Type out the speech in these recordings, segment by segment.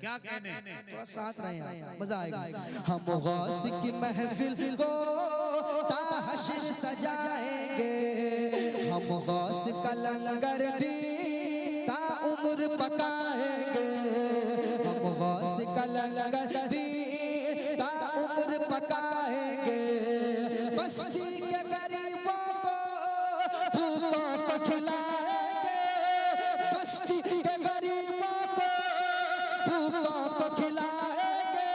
क्या कहने, थोड़ा साथ रहे, मजा आएगा। हम गौस की महफिल को ताहशर सजाएंगे, हम गौस का लंगर भी ताउम्र पकाएंगे, हम गौस का लंगर भी ताउम्र पकाएंगे। बस्ती के गरीबों को भूखों को खिलाएंगे, बस्ती के गरीबों को भूखों को खिलाएंगे,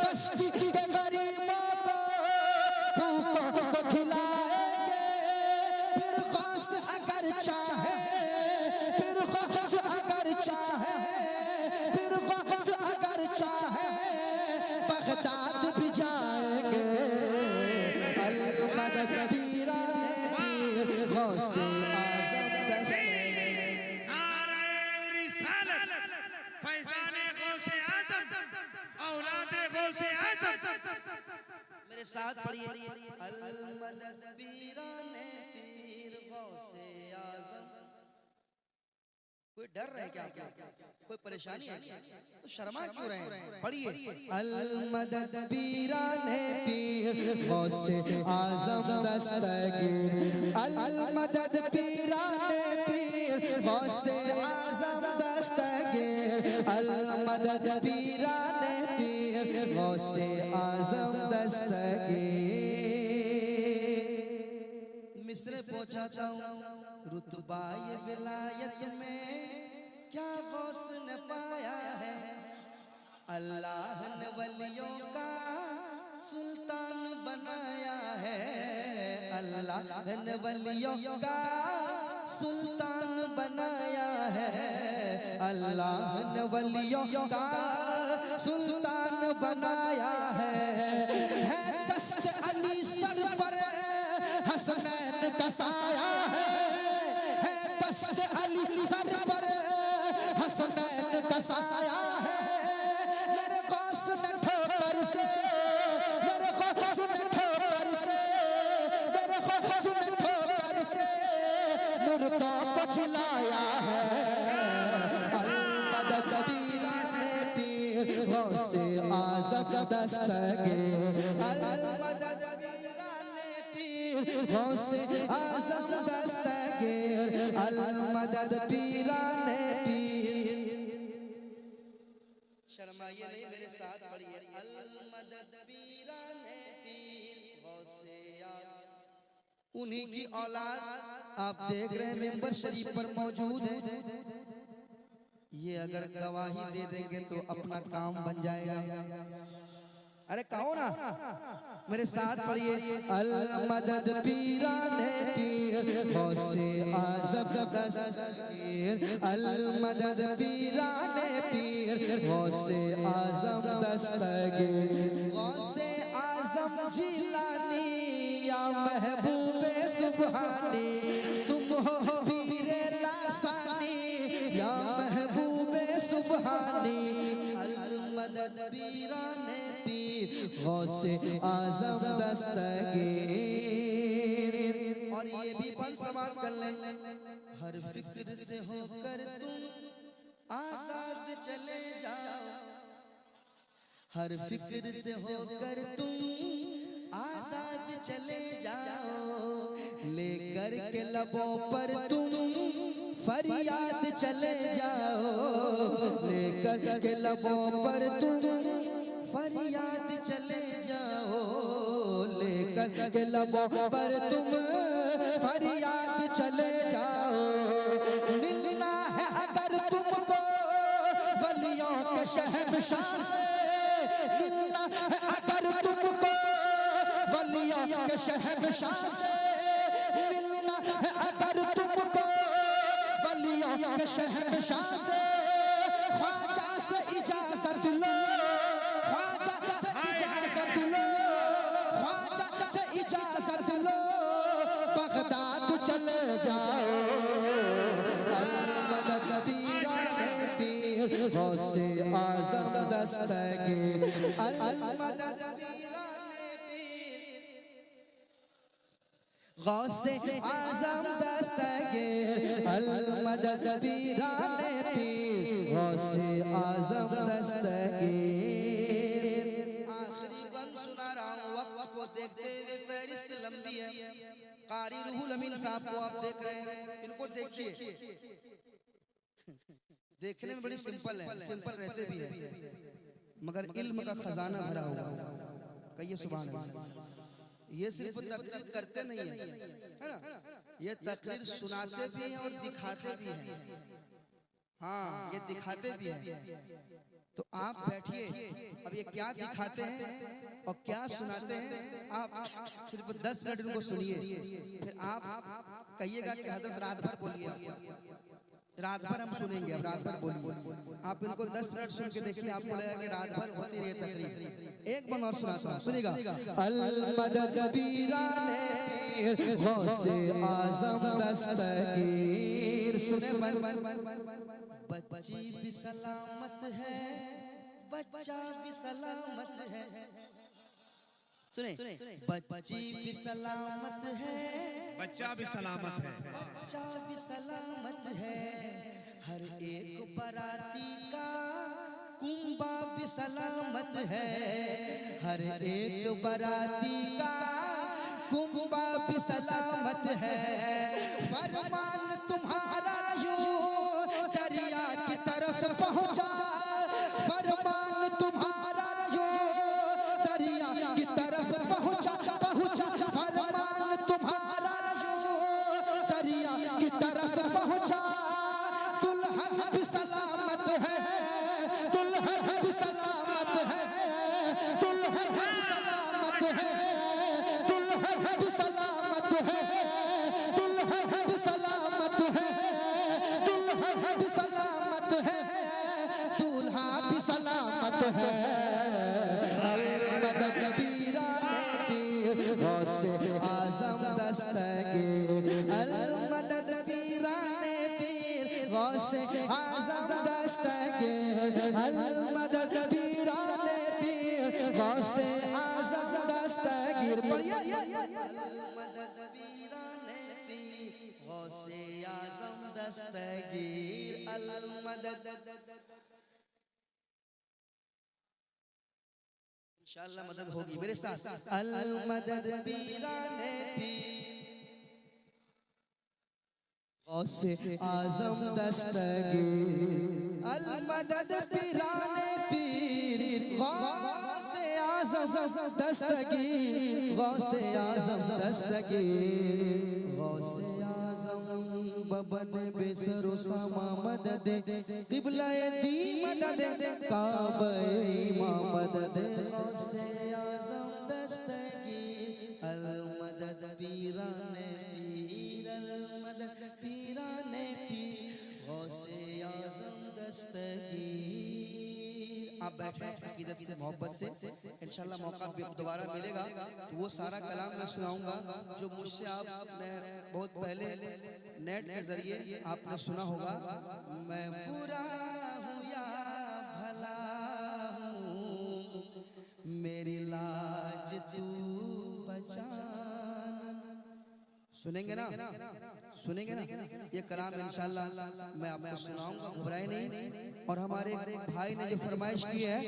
बस्ती के गरीबों को भूखों को खिलाएंगे। फिर गौस अगर चाहे, फिर गौस अगर चाहे, फिर गौस अगर चाहे बगदाद भी जाएंगे। अल-मदद पीराने पीर गौसे आज़म दस्ते फैज़ाने गौसे आज़म, औलादे गौसे आज़म। मेरे साथ पढ़िए, अल-मदद पीराने पीर गौसे आज़म। कोई डर रहे क्या? कोई परेशानी है तो शर्मा क्यों रहे? पढ़िए, अल-मदद पीराने पीर गौसे आज़म दस्तगीर, अल-मदद पीराने पीर गौसे आज़म दस्तगीर, अल-मदद पीराने पीर गौसे आज़म दस्तगीर। मिस्र पहुंचाता हूँ रुतबा ये विलायत में क्या गौस ने पाया है। अल्लाह ने वलियों का सुल्तान बनाया है, अल्लाह ने वलियों का सुल्तान बनाया है, अल्लाह ने वलियों का सुल्तान बनाया है। दस्त अली सर पर हसनैन का साया है, दस्त अली सर पर हसनैन का साया है। मेरे गौस ने ठोकर से, मेरे गौस ने ठोकर से, मेरे गौस ने ठोकर से मुर्दों को जिलाया है। अल-मदद पीराने पीर गौसे आज़म दस्तगीर, अल-मदद पीराने पीर गौसे आज़म दस्तगीर, अल-मदद पीराने पीर। शर्माइए नहीं, मेरे साथ पढ़िए, अल-मदद पीराने पीर गौसे आज़म। उन्हीं की औलाद आप देख रहे हैं मेंबर शरीफ पर मौजूद है। ये अगर गवाही दे देंगे तो अपना काम बन जाएगा। अरे कहो ना, मेरे साथ पढ़िए, अल-मदद पीराने पीर गौसे आज़म दस्तगीर, अल-मदद पीराने पीर गौसे आज़म दस्तगीर। गौसे आज़म जिलानी या महबूबे सुबहानी, तुम हो पीरे लासानी या महबूबे सुबहानी। अल-मदद पीराने पीर गौसे आज़म दस्तगीर। और ये भी बन समाज कर लें, हर फिक्र से होकर तुम आजाद चले जाओ, हर फिक्र से होकर तुम आजाद चले जाओ। लेकर के लबों पर तुम फरियाद चले जाओ, लेकर के लबों पर तुम फरियाद चले जाओ, लेकर के लबों पर तुम फरियाद चले जाओ। मिलना है अगर तुमको वलियों के शहंशाह से, मिलना है अगर तुमको वलियों के शहंशाह से, मिलना है अगर तुमको वलियों के शहंशाह से। ख्वाजा से इजाजत लो, ख्वाजा से इजाजत लो, ख्वाजा से इजाजत लो, बगदाद चले जाओ। अल-मदद पीराने पीर गौसे आज़म दस्तगीर, अल-मदद पीराने पीर गौसे आज़म दस्तगीर, अल-मदद पीराने पीर गौसे गौसे आजम दस्तगीर। आखिरी बंद सुना रहा हूँ, वक्त को देखते हुए फहरिस्त लंबी है। कारी रूहुल अमीन साहब को आप देख रहे हैं, इनको देखिए, देखने में बड़ी सिंपल है, सिंपल रहते भी है, मगर इल्म का खजाना भरा हुआ है। कहिए सुभान अल्लाह। ये सिर्फ तकरीर करते नहीं है, है ना, ये तकरीर सुनाते भी हैं और दिखाते भी हैं। हाँ, ये दिखाते भी हैं। तो आप बैठिए, अब ये क्या दिखाते हैं और क्या सुनाते हैं, आप सिर्फ 10 मिनट इनको सुनिए, फिर आप कहिएगा कि हजरत रात भर बोलिए, रात भर हम सुनेंगे, अब रात भर बोलिए। आप इनको 10 मिनट सुन के देखिए, आपको लगेगा कि रात भर होती रही तकरीर। एक बार और सुनाता हूं, सुनिएगा। अल मदद पीराने गौसे आजम दस्तगीर। सुने बच्ची भी सलामत है, बच्चा भी सलामत है। सुने, बच्ची भी सलामत है, बच्चा भी सलामत है, बच्चा भी सलामत है। हर एक बराती का कुंबा भी सलामत है, हर एक बराती का कुंबा भी सलामत है। फरमान तुम्हारा यूं दरिया की तरफ पहुंचा, फरमान तुम्हारा यूं दरिया की तरफ पहुंचा, पहुंचा। फरमान तुम्हारा यूं दरिया की तरफ पहुंचा। दुल्हन भी सलामत है, दुल्हन भी सलामत है, दुल्हन भी सलामत है, दुल्हन भी सलामत है, दुल्हन भी सलामत है, दुल्हन भी सलामत है, दूल्हा भी सलामत है। मदद पीराने पीर गौसे आजम दस्तगीर। अल मदद पीराने पीर गौसे आजम दस्तगीर। अल मदद पीराने पीर गौसे आजम दस्तगीर। पढ़िए, मदद पीराने पीर गौसे आजम दस्तगीर। अल मदद, इंशाअल्लाह मदद होगी मेरे साथ। अल मदद पीराने पीर गौसे आजम दस्तगीर। अल मदद पीराने पीर गौसे आजम दस्तगीर। गौसे आजम दस्तगीर। गौसे आजम बबन बेसरो सामा मदद, क़िबला दी मदद, काबा इमाम मदद। गौसे आजम दस्तगीर। अल मदद पीराने पीर, अल मदद पीराने पीर गौसे आजम दस्तगीर। आप बैठे अकीदत से, मोहब्बत से, इंशाल्लाह मौका दोबारा मिलेगा तो वो सारा कलाम मैं सुनाऊंगा जो मुझसे आपने बहुत पहले नेट के जरिए आपने सुना होगा। मैं बुरा हूँ या भला हूँ, मेरी लाज तू बचाना। सुनेंगे ना, सुनेंगे ना ये कलाम इंशाल्लाह मैं आपको सुनाऊंगा, घबराए नहीं। और हमारे भाई ने जो फरमाइश की है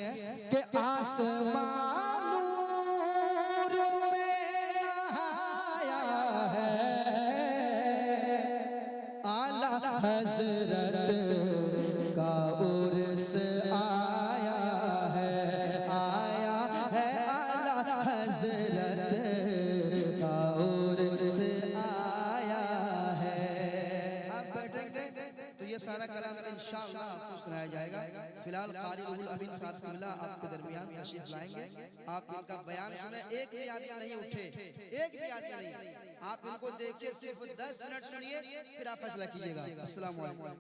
कि आसमान नूर में नहाया है, आला हज़रत का उर्स आया है, आया है आला हज़रत का उर्स आया है। आप बैठेंगे तो ये सारा कलाम इंशाअल्लाह आपको सुनाया जाएगा। फिलहाल कारी रूहुल अमीन साहब से मिला आपके दरमियान तशरीफ लाएंगे। आप इनका बयान सुने, एक भी आदमी नहीं उठे, एक भी आदमी नहीं। आप इनको देखिए, सिर्फ 10 मिनट सुनिए, फिर आप फैसला कीजिएगा। अस्सलाम वालेकुम।